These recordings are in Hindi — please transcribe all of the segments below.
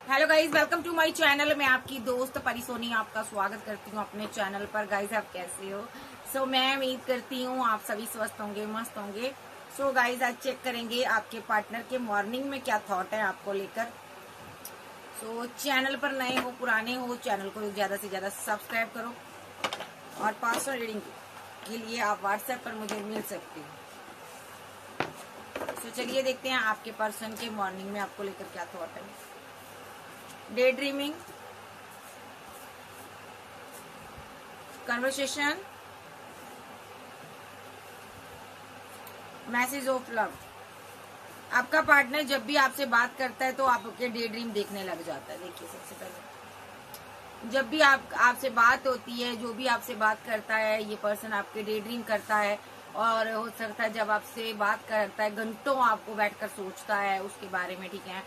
Hello guys, welcome to my channel. मैं आपकी दोस्त परिसोनी आपका स्वागत करती हूँ अपने चैनल पर। गाइज आप कैसे हो? मैं उम्मीद करती हूँ आप सभी स्वस्थ होंगे, मस्त होंगे। गाइज आज चेक करेंगे आपके पार्टनर के मॉर्निंग में क्या थॉट है आपको लेकर। चैनल पर नए हो पुराने हो, चैनल को ज्यादा से ज्यादा सब्सक्राइब करो और पर्सनल रीडिंग के लिए आप व्हाट्सएप पर मुझे मिल सकते हो। चलिए देखते हैं आपके पर्सन के मॉर्निंग में आपको लेकर क्या थॉट है। Day dreaming, conversation, message of love. आपका पार्टनर जब भी आपसे बात करता है तो आपके डे ड्रीम देखने लग जाता है। देखिए सबसे पहले जब भी आपसे बात होती है, जो भी आपसे बात करता है, ये पर्सन आपके डे ड्रीम करता है। और हो सकता है जब आपसे बात करता है घंटों आपको बैठकर सोचता है उसके बारे में। ठीक है,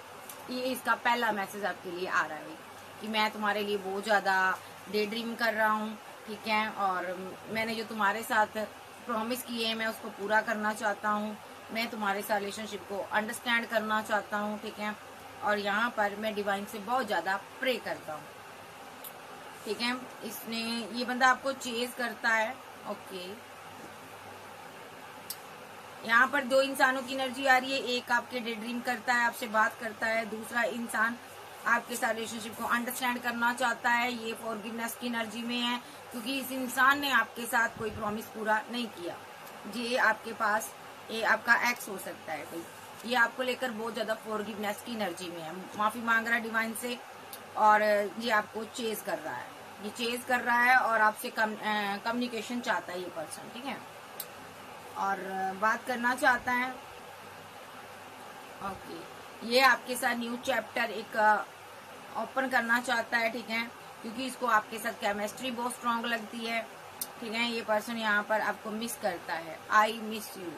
ये इसका पहला मैसेज आपके लिए आ रहा है कि मैं तुम्हारे लिए बहुत ज्यादा डे ड्रीम कर रहा हूँ। ठीक है, और मैंने जो तुम्हारे साथ प्रॉमिस किए हैं मैं उसको पूरा करना चाहता हूँ। मैं तुम्हारे साथ रिलेशनशिप को अंडरस्टैंड करना चाहता हूँ। ठीक है, और यहाँ पर मैं डिवाइन से बहुत ज्यादा प्रे करता हूँ। ठीक है, ये बंदा आपको चेज करता है। ओके, यहाँ पर दो इंसानों की एनर्जी आ रही है। एक आपके डे ड्रीम करता है, आपसे बात करता है। दूसरा इंसान आपके साथ रिलेशनशिप को अंडरस्टैंड करना चाहता है। ये फॉरगिवनेस की एनर्जी में है क्योंकि इस इंसान ने आपके साथ कोई प्रॉमिस पूरा नहीं किया। ये आपके पास ये आपका एक्स हो सकता है कोई। ये आपको लेकर बहुत ज्यादा फॉरगिवनेस की एनर्जी में है, माफी मांग रहा है डिवाइन से। और ये आपको चेज कर रहा है, ये चेज कर रहा है और आपसे कम्युनिकेशन चाहता है ये पर्सन। ठीक है, और बात करना चाहता है। ओके, ये आपके साथ न्यू चैप्टर एक ओपन करना चाहता है। ठीक है, क्योंकि इसको आपके साथ केमिस्ट्री बहुत स्ट्रांग लगती है। ठीक है, ये पर्सन यहाँ पर आपको मिस करता है। I miss you.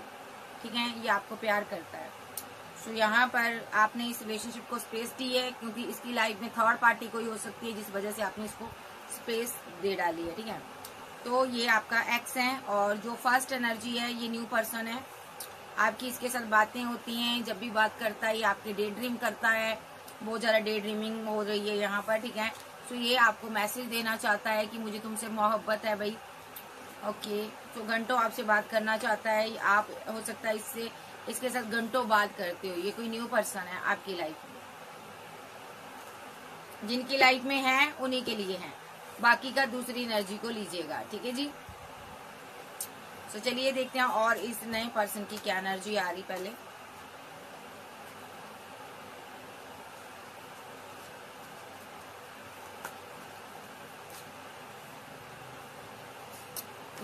ठीक है, ये आपको प्यार करता है। यहाँ पर आपने इस रिलेशनशिप को स्पेस दी है क्योंकि इसकी लाइफ में थर्ड पार्टी कोई हो सकती है जिस वजह से आपने इसको स्पेस दे डाली है। ठीक है, तो ये आपका एक्स है और जो फर्स्ट एनर्जी है ये न्यू पर्सन है। आपकी इसके साथ बातें होती हैं, जब भी बात करता है ये आपके डे ड्रीम करता है। बहुत ज्यादा डे ड्रीमिंग हो रही है यहाँ पर। ठीक है, ये आपको मैसेज देना चाहता है कि मुझे तुमसे मोहब्बत है भाई। ओके, घंटों आपसे बात करना चाहता है। आप हो सकता है इसके साथ घंटों बात करते हो। ये कोई न्यू पर्सन है आपकी लाइफ में। जिनकी लाइफ में है उन्हीं के लिए है, बाकी का दूसरी एनर्जी को लीजिएगा। ठीक है जी, चलिए देखते हैं और इस नए पर्सन की क्या एनर्जी आ रही। पहले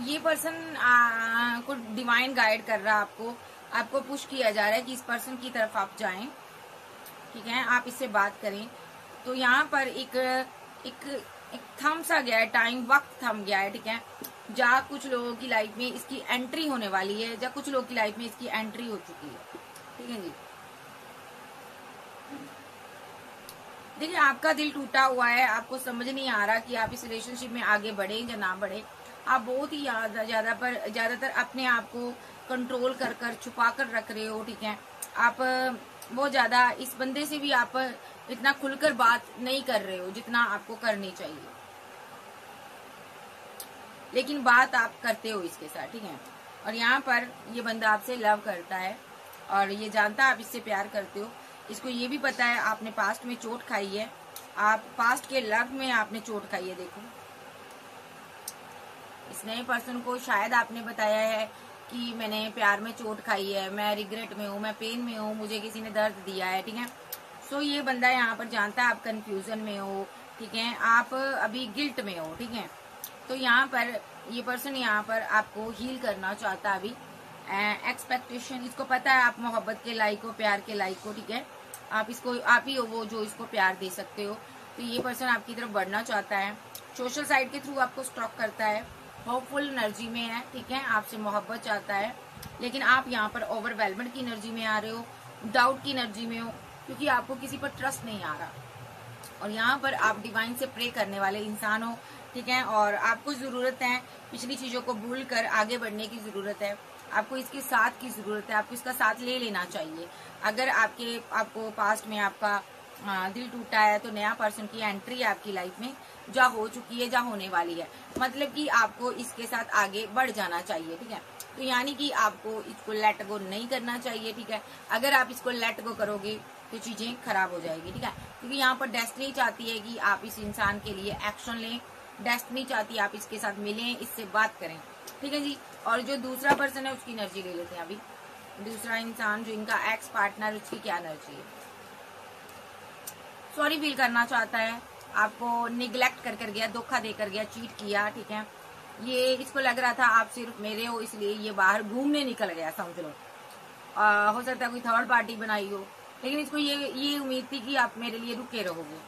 ये पर्सन को डिवाइन गाइड कर रहा है, आपको पुश किया जा रहा है कि इस पर्सन की तरफ आप जाएं। ठीक है, आप इससे बात करें। तो यहाँ पर एक थम सा गया है, टाइम, वक्त थम गया है। ठीक है, जहाँ कुछ लोगों की लाइफ में इसकी एंट्री होने वाली है, जहाँ कुछ लोगों की लाइफ में इसकी एंट्री हो चुकी है। ठीक है जी, देखिए आपका दिल टूटा हुआ है, आपको समझ नहीं आ रहा कि आप इस रिलेशनशिप में आगे बढ़े या ना बढ़े। आप बहुत ही ज्यादातर अपने आप को कंट्रोल कर छुपा कर रख रहे हो। ठीक है, आप बहुत ज्यादा इस बंदे से भी आप इतना खुलकर बात नहीं कर रहे हो जितना आपको करनी चाहिए, लेकिन बात आप करते हो इसके साथ। ठीक है, और यहाँ पर ये बंदा आपसे लव करता है और ये जानता है आप इससे प्यार करते हो। इसको ये भी पता है आपने पास्ट में चोट खाई है, आप पास्ट के लव में आपने चोट खाई है। देखो इस नए पर्सन को शायद आपने बताया है कि मैंने प्यार में चोट खाई है, मैं रिग्रेट में हूँ, मैं पेन में हूँ, मुझे किसी ने दर्द दिया है। ठीक है, ये बंदा यहाँ पर जानता है आप कंफ्यूजन में हो। ठीक है, आप अभी गिल्ट में हो। ठीक है, तो यहाँ पर ये पर्सन यहाँ पर आपको हील करना चाहता है अभी। एक्सपेक्टेशन, इसको पता है आप मोहब्बत के लायक हो, प्यार के लायक हो। ठीक है, आप ही हो वो जो इसको प्यार दे सकते हो। तो ये पर्सन आपकी तरफ बढ़ना चाहता है, सोशल साइड के थ्रू आपको स्टॉक करता है, होपफुल एनर्जी में है। ठीक है, आपसे मोहब्बत चाहता है, लेकिन आप यहाँ पर ओवरवेलमेंट की एनर्जी में आ रहे हो, डाउट की एनर्जी में हो, क्योंकि आपको किसी पर ट्रस्ट नहीं आ रहा। और यहाँ पर आप डिवाइन से प्रे करने वाले इंसान हो। ठीक है, और आपको जरूरत है पिछली चीजों को भूल कर आगे बढ़ने की जरूरत है। आपको इसके साथ की जरूरत है, आपको इसका साथ ले लेना चाहिए। अगर आपको पास्ट में आपका दिल टूटा है, तो नया पर्सन की एंट्री आपकी लाइफ में जा हो चुकी है, जा होने वाली है। मतलब कि आपको इसके साथ आगे बढ़ जाना चाहिए, ठीक है। तो यानी कि आपको इसको लेट गो नहीं करना चाहिए, ठीक है। अगर आप इसको लेट गो करोगे तो चीजें खराब हो जाएगी, ठीक है। क्योंकि यहाँ पर डेस्टिनी चाहती है कि आप इस इंसान के लिए एक्शन लें, डेस्टिनी चाहती है आप इसके साथ मिलें, इससे बात करें, ठीक है जी। और जो दूसरा पर्सन है उसकी एनर्जी ले लेते हैं अभी। दूसरा इंसान जो इनका एक्स पार्टनर, उसकी क्या एनर्जी है। सॉरी फील करना चाहता है, आपको निगलेक्ट कर गया, धोखा देकर गया, चीट किया, ठीक है। ये इसको लग रहा था आप सिर्फ मेरे हो, इसलिए ये बाहर घूमने निकल गया, समझ लो। हो सकता है कोई थर्ड पार्टी बनाई हो, लेकिन इसको ये उम्मीद थी कि आप मेरे लिए रुके रहोगे।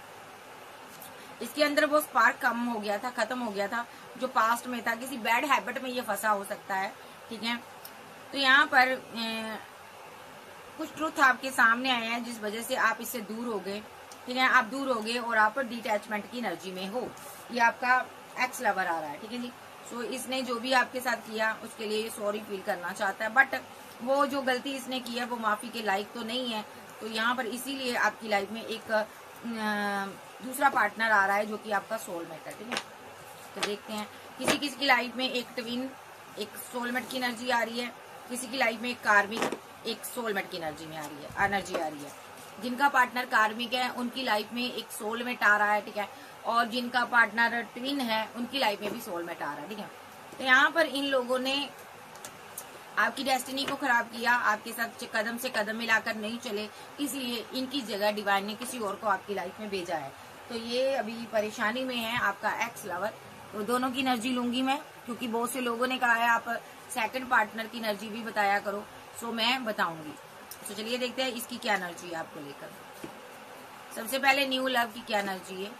इसके अंदर वो स्पार्क कम हो गया था, खत्म हो गया था, जो पास्ट में था। किसी बैड हैबिट में ये फंसा हो सकता है, ठीक है। तो यहाँ पर कुछ ट्रुथ आपके सामने आए हैं जिस वजह से आप इससे दूर हो गए, ठीक है। आप दूर हो गए और आप डिटैचमेंट की एनर्जी में हो। ये आपका एक्स लवर आ रहा है, ठीक है जी। सो इसने जो भी आपके साथ किया उसके लिए सॉरी फील करना चाहता है, बट वो जो गलती इसने की है वो माफी के लायक तो नहीं है। तो यहाँ पर इसीलिए आपकी लाइफ में एक दूसरा पार्टनर आ रहा है जो कि आपका सोलमेट है, ठीक है। तो देखते हैं, किसी किसी की लाइफ में एक ट्विन, एक सोलमेट की एनर्जी आ रही है। किसी की लाइफ में एक कार्मिक, एक सोलमेट की एनर्जी में एनर्जी आ रही है। जिनका पार्टनर कार्मिक है उनकी लाइफ में एक सोलमेट आ रहा है, ठीक है। और जिनका पार्टनर ट्विन है उनकी लाइफ में भी सोलमेट आ रहा है, ठीक है। तो यहाँ पर इन लोगों ने आपकी डेस्टिनी को खराब किया, आपके साथ कदम से कदम मिलाकर नहीं चले, इसलिए इनकी जगह डिवाइन ने किसी और को आपकी लाइफ में भेजा है। तो ये अभी परेशानी में है आपका एक्स लवर। तो दोनों की एनर्जी लूंगी मैं, क्योंकि बहुत से लोगों ने कहा है आप सेकंड पार्टनर की एनर्जी भी बताया करो, सो मैं बताऊंगी। तो चलिए देखते हैं इसकी क्या एनर्जी है आपको लेकर। सबसे पहले न्यू लव की क्या एनर्जी है।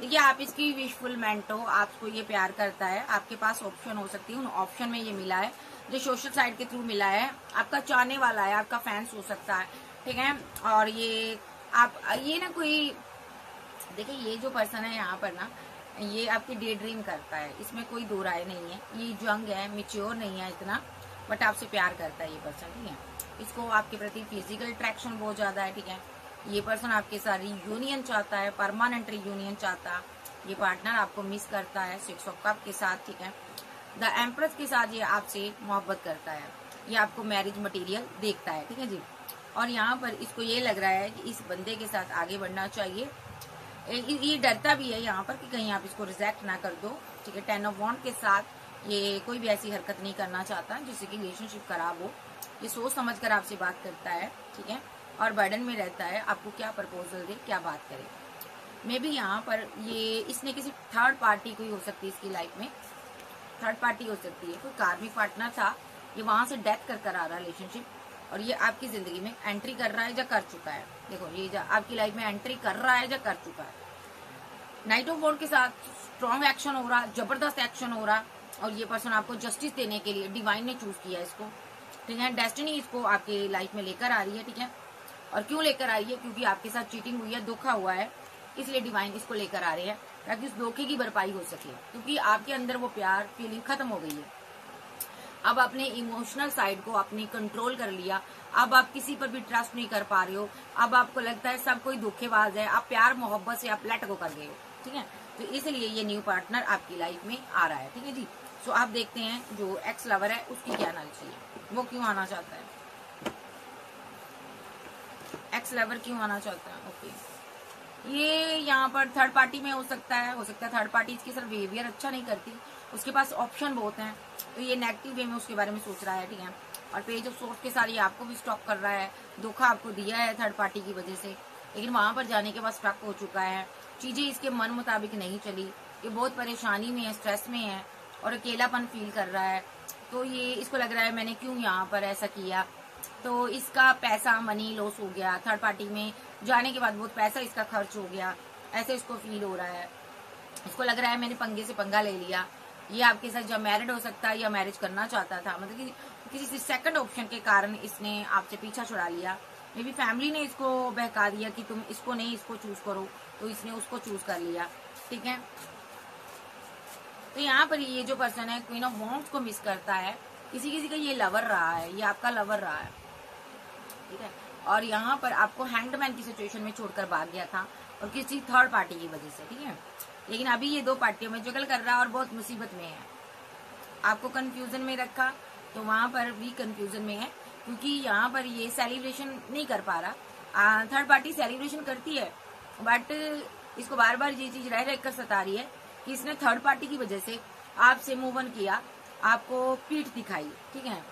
देखिए, आप इसकी विशफुलमेंट हो, आपको ये प्यार करता है, आपके पास ऑप्शन हो सकती है, उन ऑप्शन में ये मिला है जो सोशल साइट के थ्रू मिला है। आपका चाहने वाला है, आपका फैंस हो सकता है, ठीक है। और ये आप ये ना कोई, देखिए ये जो पर्सन है यहाँ पर ना, ये आपकी डे ड्रीम करता है, इसमें कोई दो राय नहीं है। ये यंग है, मेच्योर नहीं है इतना, बट आपसे प्यार करता है ये पर्सन, ठीक है। इसको आपके प्रति फिजिकल अट्रैक्शन बहुत ज्यादा है, ठीक है। ये पर्सन आपके साथ यूनियन चाहता है, परमानेंट यूनियन चाहता है। ये पार्टनर आपको मिस करता है 6 ऑफ कप के साथ, ठीक है। द एम्प्रेस के साथ ये आपसे मोहब्बत करता है, ये आपको मैरिज मटेरियल देखता है, ठीक है जी। और यहाँ पर इसको ये लग रहा है कि इस बंदे के साथ आगे बढ़ना चाहिए। ये डरता भी है यहाँ पर कि कहीं आप इसको रिजेक्ट ना कर दो, ठीक है। 10 ऑफ वॉन्ड के साथ ये कोई भी ऐसी हरकत नहीं करना चाहता जिससे कि रिलेशनशिप खराब हो। ये सोच समझ कर आपसे बात करता है, ठीक है। और बर्डन में रहता है, आपको क्या प्रपोजल दे, क्या बात करे। मे भी यहाँ पर ये इसने किसी थर्ड पार्टी कोई हो सकती है इसकी लाइफ में, थर्ड पार्टी हो सकती है, कोई कार्मिक पार्टनर था, ये वहां से डेथ कर आ रहा है रिलेशनशिप, और ये आपकी जिंदगी में एंट्री कर रहा है या कर चुका है। देखो, ये आपकी लाइफ में एंट्री कर रहा है या कर चुका है। नाइट ऑफ वॉन्ड के साथ स्ट्रॉन्ग एक्शन हो रहा, जबरदस्त एक्शन हो रहा, और ये पर्सन आपको जस्टिस देने के लिए डिवाइन ने चूज किया इसको, ठीक है। डेस्टिनी इसको आपकी लाइफ में लेकर आ रही है, ठीक है। और क्यों लेकर आ रही है, क्योंकि आपके साथ चीटिंग हुई है, धोखा हुआ है, इसलिए डिवाइन इसको लेकर आ रहे हैं ताकि उस धोखे की भरपाई हो सके। क्योंकि आपके अंदर वो प्यार फीलिंग खत्म हो गई है। अब अपने इमोशनल साइड को आपने कंट्रोल कर लिया, अब आप किसी पर भी ट्रस्ट नहीं कर पा रहे हो, अब आपको लगता है सब कोई धोखेबाज है, आप प्यार मोहब्बत से आप लेट गो कर गए हो, ठीक है। तो इसलिए ये न्यू पार्टनर आपकी लाइफ में आ रहा है, ठीक है जी। सो आप देखते हैं जो एक्स लवर है उसकी क्या एनर्जी है, वो क्यों आना चाहता है, एक्स लवर क्यों आना चाहता है। ओके, ये यहाँ पर थर्ड पार्टी में हो सकता है थर्ड पार्टी इसकी सिर्फ बिहेवियर अच्छा नहीं करती, उसके पास ऑप्शन बहुत हैं, तो ये नेगेटिव वे में उसके बारे में सोच रहा है, ठीक है। और पेज ऑफ सोर्स के साथ ये आपको भी स्टॉक कर रहा है, धोखा आपको दिया है थर्ड पार्टी की वजह से, लेकिन वहां पर जाने के बाद स्टक हो चुका है, चीजें इसके मन मुताबिक नहीं चली, ये बहुत परेशानी में है, स्ट्रेस में है और अकेलापन फील कर रहा है। तो ये इसको लग रहा है मैंने क्यों यहाँ पर ऐसा किया, तो इसका पैसा मनी लॉस हो गया, थर्ड पार्टी में जाने के बाद बहुत पैसा इसका खर्च हो गया, ऐसे इसको फील हो रहा है। इसको लग रहा है मैंने पंगे से पंगा ले लिया, ये आपके साथ जब मैरिड हो सकता है या मैरिज करना चाहता था, मतलब कि किसी सेकंड ऑप्शन के कारण इसने आपसे पीछा छुड़ा लिया। मे बी फैमिली ने इसको बहका दिया कि तुम इसको नहीं इसको चूज करो, तो इसने उसको चूज कर लिया, ठीक है। तो यहाँ पर ये जो पर्सन है क्वीन ऑफ वॉन्ड्स को मिस करता है, किसी किसी का ये लवर रहा है, ये आपका लवर रहा है, ठीक है। और यहाँ पर आपको हैंगमैन की सिचुएशन में छोड़कर भाग गया था और किसी थर्ड पार्टी की वजह से, ठीक है। लेकिन अभी ये 2 पार्टियों में जगल कर रहा है और बहुत मुसीबत में है, आपको कंफ्यूजन में रखा, तो वहां पर भी कंफ्यूजन में है, क्योंकि यहाँ पर ये सेलिब्रेशन नहीं कर पा रहा। थर्ड पार्टी सेलिब्रेशन करती है, बट इसको बार बार ये चीज रह रह कर सता रही है कि इसने थर्ड पार्टी की वजह से आपसे मूव ऑन किया, आपको पीठ दिखाई, ठीक है।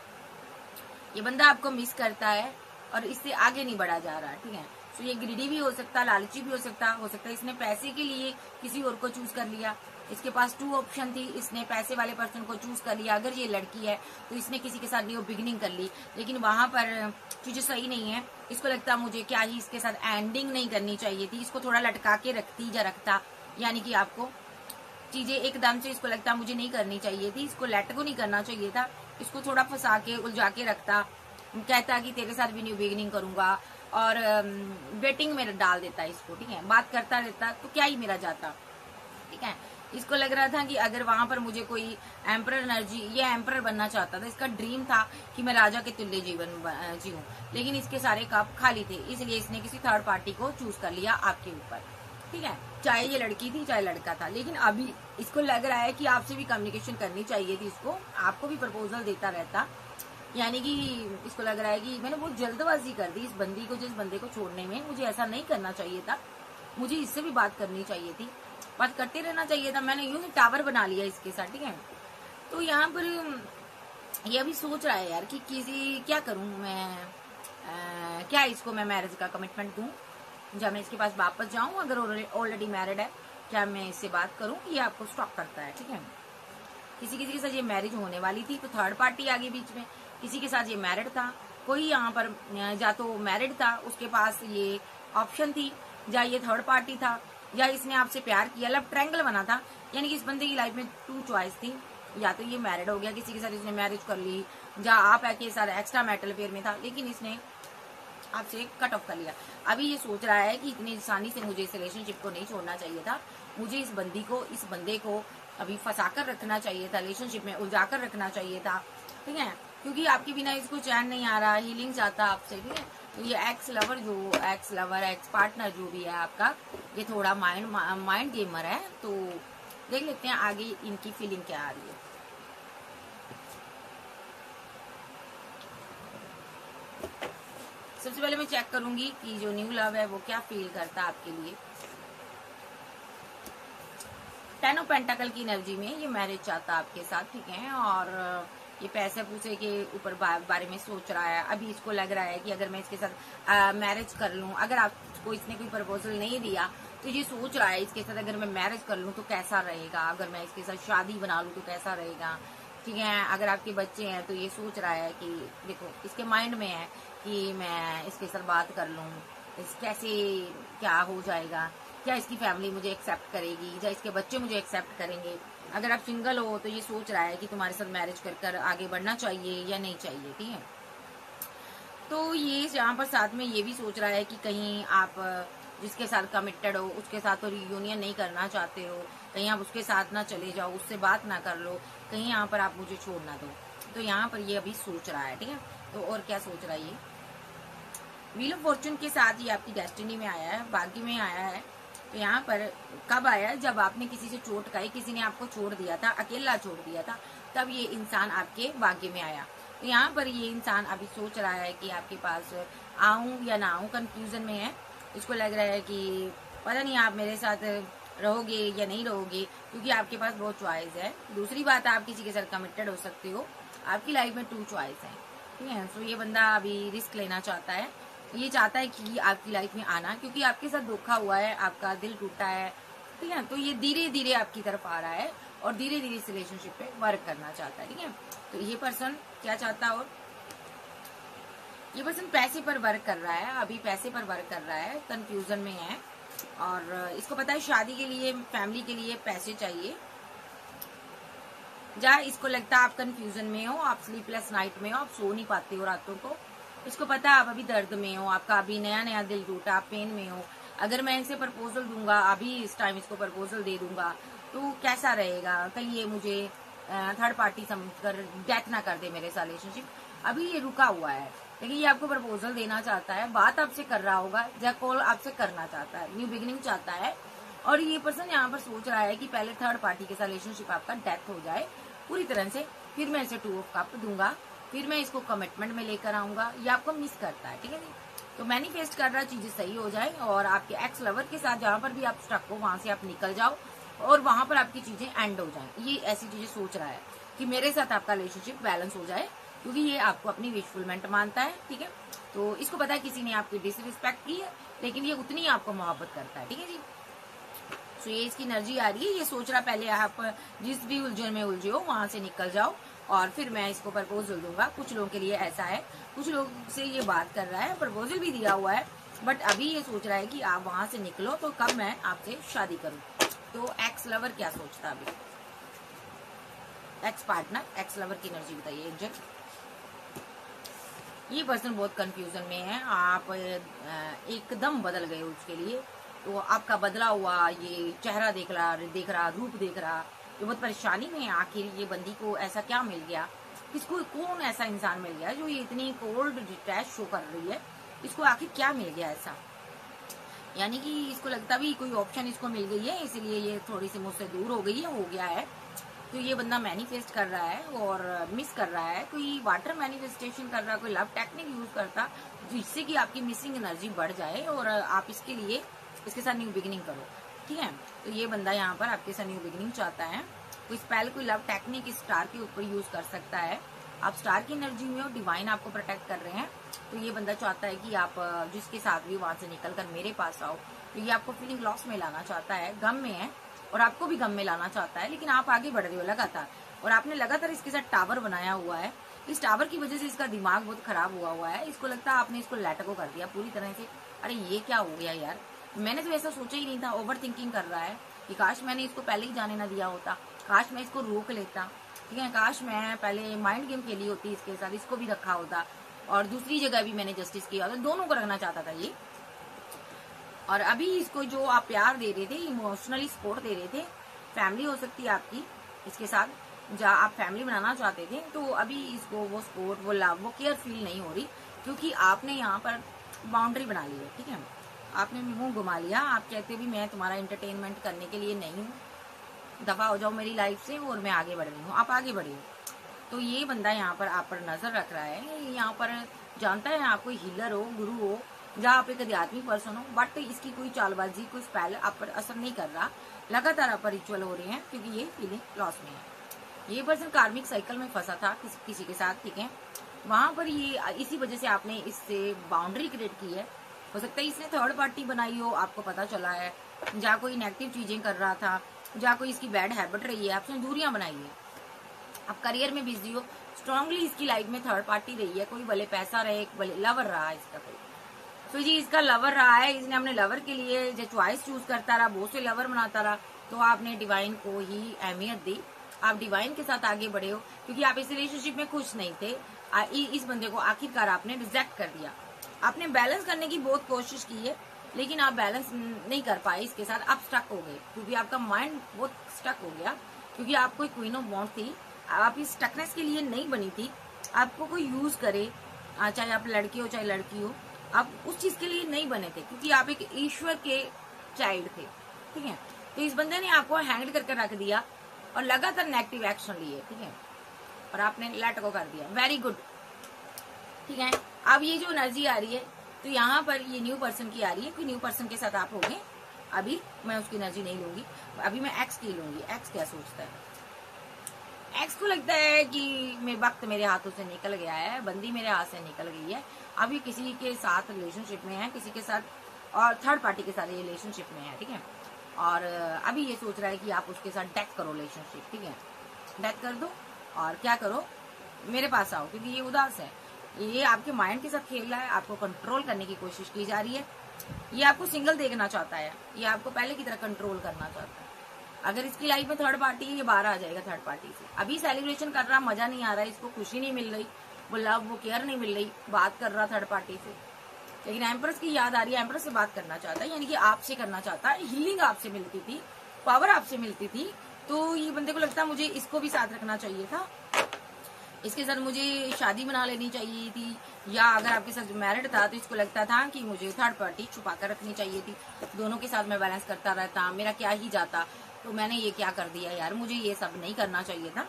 ये बंदा आपको मिस करता है और इससे आगे नहीं बढ़ा जा रहा, ठीक है। तो ये ग्रीडी भी हो सकता, लालची भी हो सकता इसने पैसे के लिए किसी और को चूज कर लिया। इसके पास 2 ऑप्शन थी, इसने पैसे वाले पर्सन को चूज कर लिया। अगर ये लड़की है तो इसने किसी के साथ न्यू बिगिनिंग कर ली, लेकिन वहां पर चीजें सही नहीं है। इसको लगता मुझे क्या ही इसके साथ एंडिंग नहीं करनी चाहिए थी, इसको थोड़ा लटका के रखती या रखता, यानी कि आपको चीजें एकदम से इसको लगता मुझे नहीं करनी चाहिए थी, इसको लेट को नहीं करना चाहिए था, इसको थोड़ा फंसा के उलझा के रखता, कहता कि तेरे साथ भी न्यू बिगिनिंग करूंगा और वेटिंग में डाल देता इसको, ठीक है। बात करता रहता तो क्या ही मेरा जाता, ठीक है। इसको लग रहा था कि अगर वहां पर मुझे कोई एम्परर एनर्जी, ये एम्परर बनना चाहता था, इसका ड्रीम था कि मैं राजा के तुल्य जीवन जीऊं, लेकिन इसके सारे कप खाली थे, इसलिए इसने किसी थर्ड पार्टी को चूज कर लिया आपके ऊपर, ठीक है। चाहे ये लड़की थी चाहे लड़का था, लेकिन अभी इसको लग रहा है कि आपसे भी कम्युनिकेशन करनी चाहिए थी, इसको आपको भी प्रपोजल देता रहता, यानी कि इसको लग रहा है कि मैंने बहुत जल्दबाजी कर दी इस बंदी को, जिस बंदे को छोड़ने में मुझे ऐसा नहीं करना चाहिए था, मुझे इससे भी बात करनी चाहिए थी, बात करते रहना चाहिए था, मैंने यूं ही टावर बना लिया इसके साथ, ठीक है। तो यहाँ पर ये अभी सोच रहा है यार कि किसी क्या करूं मैं, क्या इसको मैं मैरिज का कमिटमेंट दूं, जब मैं इसके पास वापस जाऊं, अगर ऑलरेडी मैरिड है क्या मैं इससे बात करूं, ये आपको स्टॉप करता है, ठीक है। किसी के साथ ये मैरिज होने वाली थी तो थर्ड पार्टी आ गई बीच में, किसी के साथ ये मैरिड था, कोई यहाँ पर या तो मैरिड था उसके पास ये ऑप्शन थी, या ये थर्ड पार्टी था, या इसने आपसे प्यार किया, लव ट्रायंगल बना था, यानी कि इस बंदे की लाइफ में 2 चॉइस थी, या तो ये मैरिड हो गया, किसी के साथ इसने मैरिज कर ली, या आप के साथ एक्स्ट्रा मैरिटल अफेयर में था, लेकिन इसने आपसे कट ऑफ कर लिया। अभी ये सोच रहा है कि इतनी आसानी से मुझे इस रिलेशनशिप को नहीं छोड़ना चाहिए था, मुझे इस बंदे को अभी फंसा कर रखना चाहिए था, रिलेशनशिप में उलझा कर रखना चाहिए था, ठीक है, क्योंकि आपके बिना इसको चैन नहीं आ रहा, हीलिंग चाहता आपसे, ठीक है। तो ये एक्स लवर एक्स पार्टनर जो भी है आपका, ये थोड़ा माइंड गेमर है, तो देख लेते हैं आगे इनकी फीलिंग क्या आ रही है। सबसे पहले मैं चेक करूंगी कि जो न्यू लव है वो क्या फील करता है आपके लिए। 10 ऑफ पेंटाकल की एनर्जी में ये मैरिज चाहता आपके साथ, ठीक है, और ये पैसे पूसे के ऊपर बारे में सोच रहा है। अभी इसको लग रहा है कि अगर मैं इसके साथ मैरिज कर लूं, अगर आपको इसने कोई प्रपोजल नहीं दिया तो ये सोच रहा है इसके साथ अगर मैं मैरिज कर लूं तो कैसा रहेगा, अगर मैं इसके साथ शादी बना लूं तो कैसा रहेगा, ठीक है। अगर आपके बच्चे हैं तो ये सोच रहा है कि देखो इसके माइंड में है कि मैं इसके साथ बात कर लूं, कैसे क्या हो जाएगा, क्या इसकी फैमिली मुझे एक्सेप्ट करेगी या इसके बच्चे मुझे एक्सेप्ट करेंगे। अगर आप सिंगल हो तो ये सोच रहा है कि तुम्हारे साथ मैरिज कर आगे बढ़ना चाहिए या नहीं चाहिए, ठीक है। तो ये यहाँ पर साथ में ये भी सोच रहा है कि कहीं आप जिसके साथ कमिटेड हो उसके साथ तो रियूनियन नहीं करना चाहते हो, कहीं आप उसके साथ ना चले जाओ, उससे बात ना कर लो, कहीं यहाँ पर आप मुझे छोड़ ना दो, तो यहाँ पर ये अभी सोच रहा है, ठीक है। तो और क्या सोच रहा है ये, व्हील ऑफ फॉर्चून के साथ ये आपकी डेस्टिनी में आया है, भाग्य में आया है। तो यहाँ पर कब आया, जब आपने किसी से चोट खाई, किसी ने आपको छोड़ दिया था, अकेला छोड़ दिया था, तब ये इंसान आपके भाग्य में आया। तो यहाँ पर ये इंसान अभी सोच रहा है कि आपके पास आऊं या ना आऊं, कंफ्यूजन में है। इसको लग रहा है कि पता नहीं आप मेरे साथ रहोगे या नहीं रहोगे, क्योंकि आपके पास बहुत चॉइस है। दूसरी बात, आप किसी के साथ कमिटेड हो सकते हो, आपकी लाइफ में 2 चॉइस है, ठीक है। तो ये बंदा अभी रिस्क लेना चाहता है, ये चाहता है कि आपकी लाइफ में आना, क्योंकि आपके साथ धोखा हुआ है, आपका दिल टूटा है, ठीक है। तो ये धीरे धीरे आपकी तरफ आ रहा है और धीरे धीरे इस रिलेशनशिप पे वर्क करना चाहता है, ठीक है। तो ये पर्सन क्या चाहता है, और ये पर्सन पैसे पर वर्क कर रहा है, अभी पैसे पर वर्क कर रहा है, कंफ्यूजन में है, और इसको पता है शादी के लिए, फैमिली के लिए पैसे चाहिए। जहाँ इसको लगता है आप कंफ्यूजन में हो, आप स्लीपलेस नाइट में हो, आप सो नहीं पाते हो रातों को, इसको पता है आप अभी दर्द में हो, आपका अभी नया नया दिल टूटा, आप पेन में हो। अगर मैं इसे प्रपोजल दूंगा, अभी इस टाइम इसको प्रपोजल दे दूंगा तो कैसा रहेगा, कहीं ये मुझे थर्ड पार्टी समझकर डेथ ना कर दे मेरे साथ रिलेशनशिप। अभी ये रुका हुआ है, देखिए ये आपको प्रपोजल देना चाहता है, बात आपसे कर रहा होगा या कॉल आपसे करना चाहता है, न्यू बिगिनिंग चाहता है। और ये पर्सन यहाँ पर सोच रहा है कि पहले थर्ड पार्टी के साथ रिलेशनशिप आपका डेथ हो जाए पूरी तरह से, फिर मैं इसे 2 ऑफ कप दूंगा, फिर मैं इसको कमिटमेंट में लेकर आऊंगा। ये आपको मिस करता है, ठीक है जी। तो मैनिफेस्ट कर रहा है चीजें सही हो जाए और आपके एक्स लवर के साथ जहां पर भी आप स्टक हो वहां से आप निकल जाओ और वहां पर आपकी चीजें एंड हो जाए। ये ऐसी चीजें सोच रहा है कि मेरे साथ आपका रिलेशनशिप बैलेंस हो जाए, क्योंकि ये आपको अपनी विशफुलमेंट मानता है, ठीक है। तो इसको पता है किसी ने आपकी डिसरिस्पेक्ट की है, लेकिन ये उतनी आपको मोहब्बत करता है, ठीक है जी। तो ये इसकी एनर्जी आ रही है, ये सोच रहा पहले आप जिस भी उलझन में उलझे हो वहां से निकल जाओ और फिर मैं इसको प्रपोजल दूंगा। कुछ लोगों के लिए ऐसा है, कुछ लोग से ये बात कर रहा है, प्रपोजल भी दिया हुआ है, बट अभी ये सोच रहा है कि आप वहां से निकलो तो कब मैं आपसे शादी करूं। तो एक्स लवर क्या सोचता है अभी, एक्स पार्टनर, एक्स लवर की एनर्जी बताइए एंजल। ये पर्सन बहुत कंफ्यूजन में है, आप एकदम बदल गए उसके लिए। तो आपका बदला हुआ ये चेहरा देख रहा, रूप देख रहा, ये बहुत परेशानी में है। आखिर ये बंदी को ऐसा क्या मिल गया, किसको, कौन ऐसा इंसान मिल गया जो ये इतनी कोल्ड डिटैच शो कर रही है, इसको आखिर क्या मिल गया ऐसा। यानी कि इसको लगता भी कोई ऑप्शन इसको मिल गई है, इसीलिए ये थोड़ी सी मुझसे दूर हो गई है, हो गया है। तो ये बंदा मैनिफेस्ट कर रहा है और मिस कर रहा है, कोई वाटर मैनिफेस्टेशन कर रहा है, कोई लव टेक्निक यूज करता जिससे कि आपकी मिसिंग एनर्जी बढ़ जाए और आप इसके लिए इसके साथ न्यू बिगिनिंग करो, ठीक है। तो ये बंदा यहाँ पर आपके साथ न्यू बिगिनिंग चाहता है। कोई स्पेल, कोई लव टेक्निक स्टार के ऊपर यूज कर सकता है। आप स्टार की एनर्जी में हो, डिवाइन आपको प्रोटेक्ट कर रहे हैं। तो ये बंदा चाहता है कि आप जिसके साथ भी वहां से निकलकर मेरे पास आओ। तो ये आपको फीलिंग लॉस में लाना चाहता है, गम में है और आपको भी गम में लाना चाहता है, लेकिन आप आगे बढ़ रहे हो लगातार और आपने लगातार इसके साथ टावर बनाया हुआ है। इस टावर की वजह से इसका दिमाग बहुत खराब हुआ है। इसको लगता है आपने इसको लेट गो कर दिया पूरी तरह से। अरे ये क्या हो गया यार, मैंने तो ऐसा सोचा ही नहीं था। ओवर थिंकिंग कर रहा है कि काश मैंने इसको पहले ही जाने ना दिया होता, काश मैं इसको रोक लेता, ठीक है, काश मैं पहले माइंड गेम खेली होती इसके साथ, इसको भी रखा होता और दूसरी जगह भी मैंने जस्टिस किया होता, दोनों को रखना चाहता था ये। और अभी इसको जो आप प्यार दे रहे थे, इमोशनली सपोर्ट दे रहे थे, फैमिली हो सकती है आपकी इसके साथ, जहाँ आप फैमिली बनाना चाहते थे, तो अभी इसको वो सपोर्ट, वो लव, वो केयर फील नहीं हो रही, क्योंकि आपने यहाँ पर बाउंड्री बना ली है, ठीक है। आपने मुंह घुमा लिया, आप कहते भी मैं तुम्हारा एंटरटेनमेंट करने के लिए नहीं हूँ, दफा हो जाओ मेरी लाइफ से और मैं आगे बढ़ रही हूँ, आप आगे बढ़े हो। तो ये बंदा यहाँ पर आप पर नजर रख रहा है, यहाँ पर जानता है आप कोई हीलर हो, गुरु हो, या आप एक आध्यात्मिक पर्सन हो, बट इसकी कोई चालबाजी, कोई स्पेल आप पर असर नहीं कर रहा। लगातार आप पर रिचुअल हो रहे हैं क्योंकि ये फीलिंग लॉस में है। ये पर्सन कार्मिक साइकिल में फंसा था किसी के साथ, ठीक है, वहां पर ये इसी वजह से आपने इससे बाउंड्री क्रिएट की है। हो सकता है इसने थर्ड पार्टी बनाई हो, आपको पता चला है, जहाँ कोई नेगेटिव चीजें कर रहा था, जहाँ कोई इसकी बैड हैबिट रही है, आपने दूरियां बनाई है। आप करियर में बिजी हो, स्ट्रांगली इसकी लाइफ में थर्ड पार्टी रही है, कोई भले पैसा रहे, भले लवर रहा है इसका कोई। तो जी इसका लवर रहा है, इसने अपने लवर के लिए जो चॉइस चूज करता रहा, बहुत से लवर बनाता रहा, तो आपने डिवाइन को ही अहमियत दी, आप डिवाइन के साथ आगे बढ़े हो, क्योंकि आप इस रिलेशनशिप में खुश नहीं थे। इस बंदे को आखिरकार आपने रिजेक्ट कर दिया। आपने बैलेंस करने की बहुत कोशिश की है, लेकिन आप बैलेंस नहीं कर पाए इसके साथ, आप स्टक हो गए, क्योंकि आपका माइंड बहुत स्टक हो गया, क्योंकि आपको क्वीन ऑफ वॉन्ड थी, आप इस स्टकनेस के लिए नहीं बनी थी। आपको कोई यूज करे, चाहे आप लड़के हो चाहे लड़की हो, आप उस चीज के लिए नहीं बने थे, क्योंकि आप एक ईश्वर के चाइल्ड थे, ठीक है। तो इस बंदे ने आपको हैंग करके रख दिया और लगातार नेगेटिव एक्शन लिए, ठीक है, और आपने लेट को कर दिया। वेरी गुड, ठीक है। अब ये जो एनर्जी आ रही है, तो यहाँ पर ये न्यू पर्सन की आ रही है, कोई न्यू पर्सन के साथ आप होंगे। अभी मैं उसकी एनर्जी नहीं लूंगी, अभी मैं एक्स की लूंगी। एक्स क्या सोचता है? एक्स को लगता है कि वक्त मेरे हाथों से निकल गया है, बंदी मेरे हाथ से निकल गई है, अभी किसी के साथ रिलेशनशिप में है, किसी के साथ और थर्ड पार्टी के साथ रिलेशनशिप में है, ठीक है। और अभी ये सोच रहा है कि आप उसके साथ डेथ करो रिलेशनशिप, ठीक है, डेथ कर दो और क्या करो, मेरे पास आओ, क्योंकि ये उदास है, ये आपके माइंड के साथ खेल रहा है, आपको कंट्रोल करने की कोशिश की जा रही है, ये आपको सिंगल देखना चाहता है, ये आपको पहले की तरह कंट्रोल करना चाहता है। अगर इसकी लाइफ में थर्ड पार्टी है, ये बाहर आ जाएगा थर्ड पार्टी से। अभी सेलिब्रेशन कर रहा, मजा नहीं आ रहा है, इसको खुशी नहीं मिल रही, वो लव, वो केयर नहीं मिल रही, बात कर रहा थर्ड पार्टी से, लेकिन एम्प्रेस की याद आ रही है, एम्प्रेस से बात करना चाहता है, यानी कि आपसे करना चाहता है। हीलिंग आपसे मिलती थी, पावर आपसे मिलती थी, तो ये बंदे को लगता है मुझे इसको भी साथ रखना चाहिए था, इसके साथ मुझे शादी बना लेनी चाहिए थी, या अगर आपके साथ मैरिड था तो इसको लगता था कि मुझे थर्ड पार्टी छुपा कर रखनी चाहिए थी, दोनों के साथ मैं बैलेंस करता रहता, मेरा क्या ही जाता। तो मैंने ये क्या कर दिया यार, मुझे ये सब नहीं करना चाहिए था।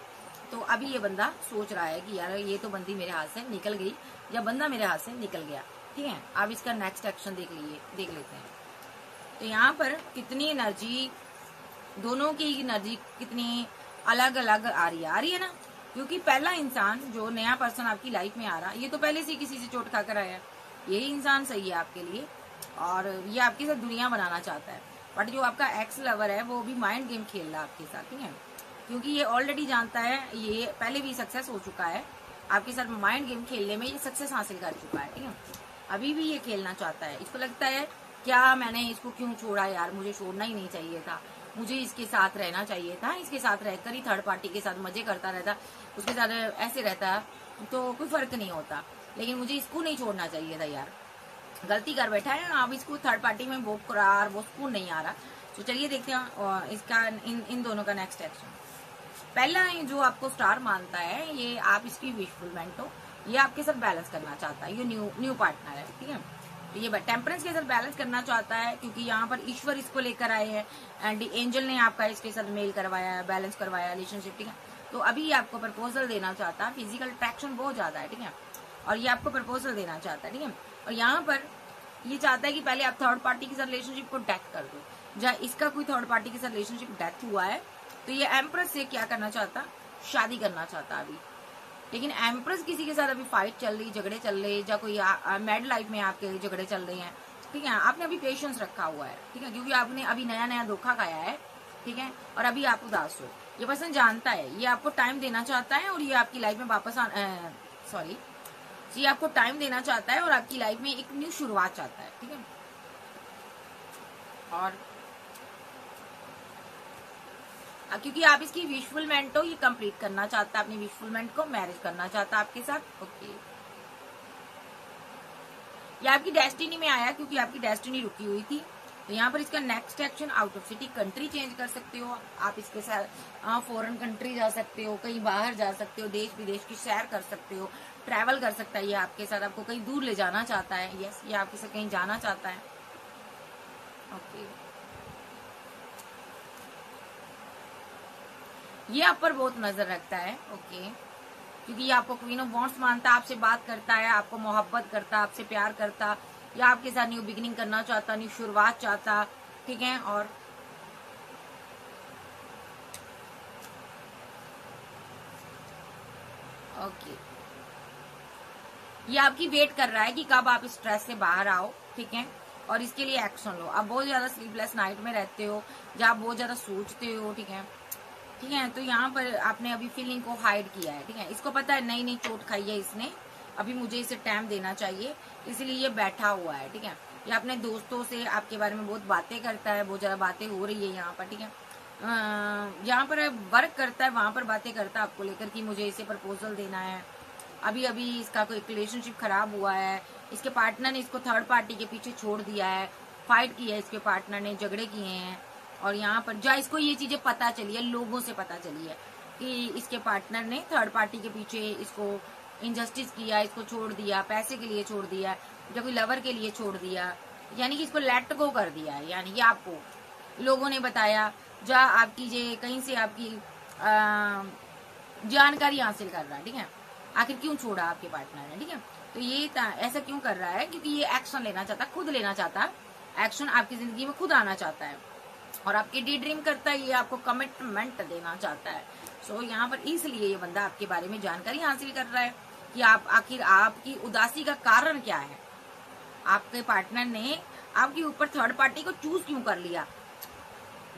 तो अभी ये बंदा सोच रहा है कि यार ये तो बंदी मेरे हाथ से निकल गई, या बंदा मेरे हाथ से निकल गया। ठीक है, अब इसका नेक्स्ट एक्शन देख लेते हैं। तो यहाँ पर कितनी एनर्जी, दोनों की एनर्जी कितनी अलग अलग आ रही है ना, क्योंकि पहला इंसान जो नया पर्सन आपकी लाइफ में आ रहा, ये तो पहले से किसी से चोट खाकर आया है, यही इंसान सही है आपके लिए और ये आपके साथ दुनिया बनाना चाहता है। बट जो आपका एक्स लवर है वो भी माइंड गेम खेल रहा है आपके साथ। ठीक है, क्योंकि ये ऑलरेडी जानता है, ये पहले भी सक्सेस हो चुका है आपके साथ माइंड गेम खेलने में, ये सक्सेस हासिल कर चुका है। ठीक है, अभी भी ये खेलना चाहता है। इसको लगता है क्या मैंने इसको क्यों छोड़ा यार, मुझे छोड़ना ही नहीं चाहिए था, मुझे इसके साथ रहना चाहिए था, इसके साथ रहकर ही थर्ड पार्टी के साथ मजे करता रहता, उसके साथ ऐसे रहता तो कोई फर्क नहीं होता, लेकिन मुझे इसको नहीं छोड़ना चाहिए था यार, गलती कर बैठा है। अब इसको थर्ड पार्टी में वो करार वो सुकून नहीं आ रहा। तो चलिए देखते हैं इसका इन दोनों का नेक्स्ट एक्शन। पहला जो आपको स्टार मानता है, ये आप इसकी विशफुलमेंट हो, ये आपके साथ बैलेंस करना चाहता है, ये न्यू पार्टनर है। ठीक है, तो ये टेम्परेंस के साथ बैलेंस करना चाहता है, क्योंकि यहाँ पर ईश्वर इसको लेकर आए हैं एंड एंजल ने आपका इसके साथ मेल करवाया है, बैलेंस करवाया रिलेशनशिप। ठीक है, तो अभी आपको प्रपोजल देना चाहता है, फिजिकल अट्रैक्शन बहुत ज्यादा है। ठीक है, और ये आपको प्रपोजल देना चाहता है। ठीक है, और यहाँ पर ये चाहता है कि पहले आप थर्ड पार्टी के साथ रिलेशनशिप को डेथ कर दो। जहाँ इसका कोई थर्ड पार्टी के साथ रिलेशनशिप डेथ हुआ है, तो ये एम्प्रेस से क्या करना चाहता, शादी करना चाहता अभी। लेकिन एम्प्रेस किसी के साथ अभी फाइट चल रही, झगड़े चल रहे, या कोई मैड लाइफ में आपके झगड़े चल रहे हैं। ठीक है, आपने अभी पेशेंस रखा हुआ है। ठीक है, क्योंकि आपने अभी नया नया धोखा खाया है। ठीक है, और अभी आप उदास हो, ये पर्सन जानता है, ये आपको टाइम देना चाहता है और ये आपकी लाइफ में वापस ये आपको टाइम देना चाहता है और आपकी लाइफ में एक न्यू शुरुआत चाहता है। ठीक है, और क्योंकि आप इसकी विशफुलमेंट हो, ये कंप्लीट करना चाहता है अपनी विशफुलमेंट को, मैरिज करना चाहता है आपके साथ। ओके, ये आपकी डेस्टिनी में आया क्योंकि आपकी डेस्टिनी रुकी हुई थी। तो यहाँ पर इसका next action, out of city country change कर सकते हो आप, इसके साथ फॉरेन कंट्री जा सकते हो, कहीं बाहर जा सकते हो, देश विदेश की सैर कर सकते हो, ट्रैवल कर सकता है ये आपके साथ, आपको कहीं दूर ले जाना चाहता है। यस, ये आपके साथ कहीं जाना चाहता है। ओके, ये आप पर बहुत नजर रखता है। ओके, क्योंकि ये आपको क्वीन ऑफ वॉन्ड्स मानता है, आपसे बात करता है, आपको मोहब्बत करता, आपसे प्यार करता, या आपके साथ न्यू बिगिनिंग करना चाहता, न्यू शुरुआत चाहता। ठीक है, और ओके, ये आपकी वेट कर रहा है कि कब आप स्ट्रेस से बाहर आओ। ठीक है, और इसके लिए एक्शन लो। आप बहुत ज्यादा स्लीपलेस नाइट में रहते हो, जब आप बहुत ज्यादा सोचते हो। ठीक है, ठीक है, तो यहाँ पर आपने अभी फीलिंग को हाइड किया है। ठीक है, इसको पता है नई नई चोट खाई है इसने, अभी मुझे इसे टाइम देना चाहिए, इसलिए ये बैठा हुआ है। ठीक है, ये अपने दोस्तों से आपके बारे में बहुत बातें करता है, बहुत ज्यादा बातें हो रही है यहाँ पर। ठीक है, यहाँ पर वर्क करता है, वहां पर बातें करता है आपको लेकर कि मुझे इसे प्रपोजल देना है। अभी अभी इसका कोई रिलेशनशिप खराब हुआ है, इसके पार्टनर ने इसको थर्ड पार्टी के पीछे छोड़ दिया है, फाइट की है इसके पार्टनर ने, झगड़े किए हैं। और यहाँ पर जहाँ इसको ये चीजें पता चली है, लोगों से पता चली है कि इसके पार्टनर ने थर्ड पार्टी के पीछे इसको इनजस्टिस किया, इसको छोड़ दिया, पैसे के लिए छोड़ दिया, या कोई लवर के लिए छोड़ दिया, यानी कि इसको लेट गो कर दिया है। यानी कि आपको लोगों ने बताया, जहाँ आपकी जे कहीं से आपकी जानकारी हासिल कर रहा है। ठीक है, आखिर क्यों छोड़ा आपके पार्टनर ने। ठीक है, तो ये ऐसा क्यों कर रहा है, क्योंकि ये एक्शन लेना चाहता, खुद लेना चाहता, एक्शन आपकी जिंदगी में खुद आना चाहता है, और आपकी डी ड्रीम करता है, ये आपको कमिटमेंट देना चाहता है। सो यहाँ पर इसलिए ये बंदा आपके बारे में जानकारी हासिल कर रहा है कि आप आखिर आपकी उदासी का कारण क्या है, आपके पार्टनर ने आपके ऊपर थर्ड पार्टी को चूज क्यों कर लिया,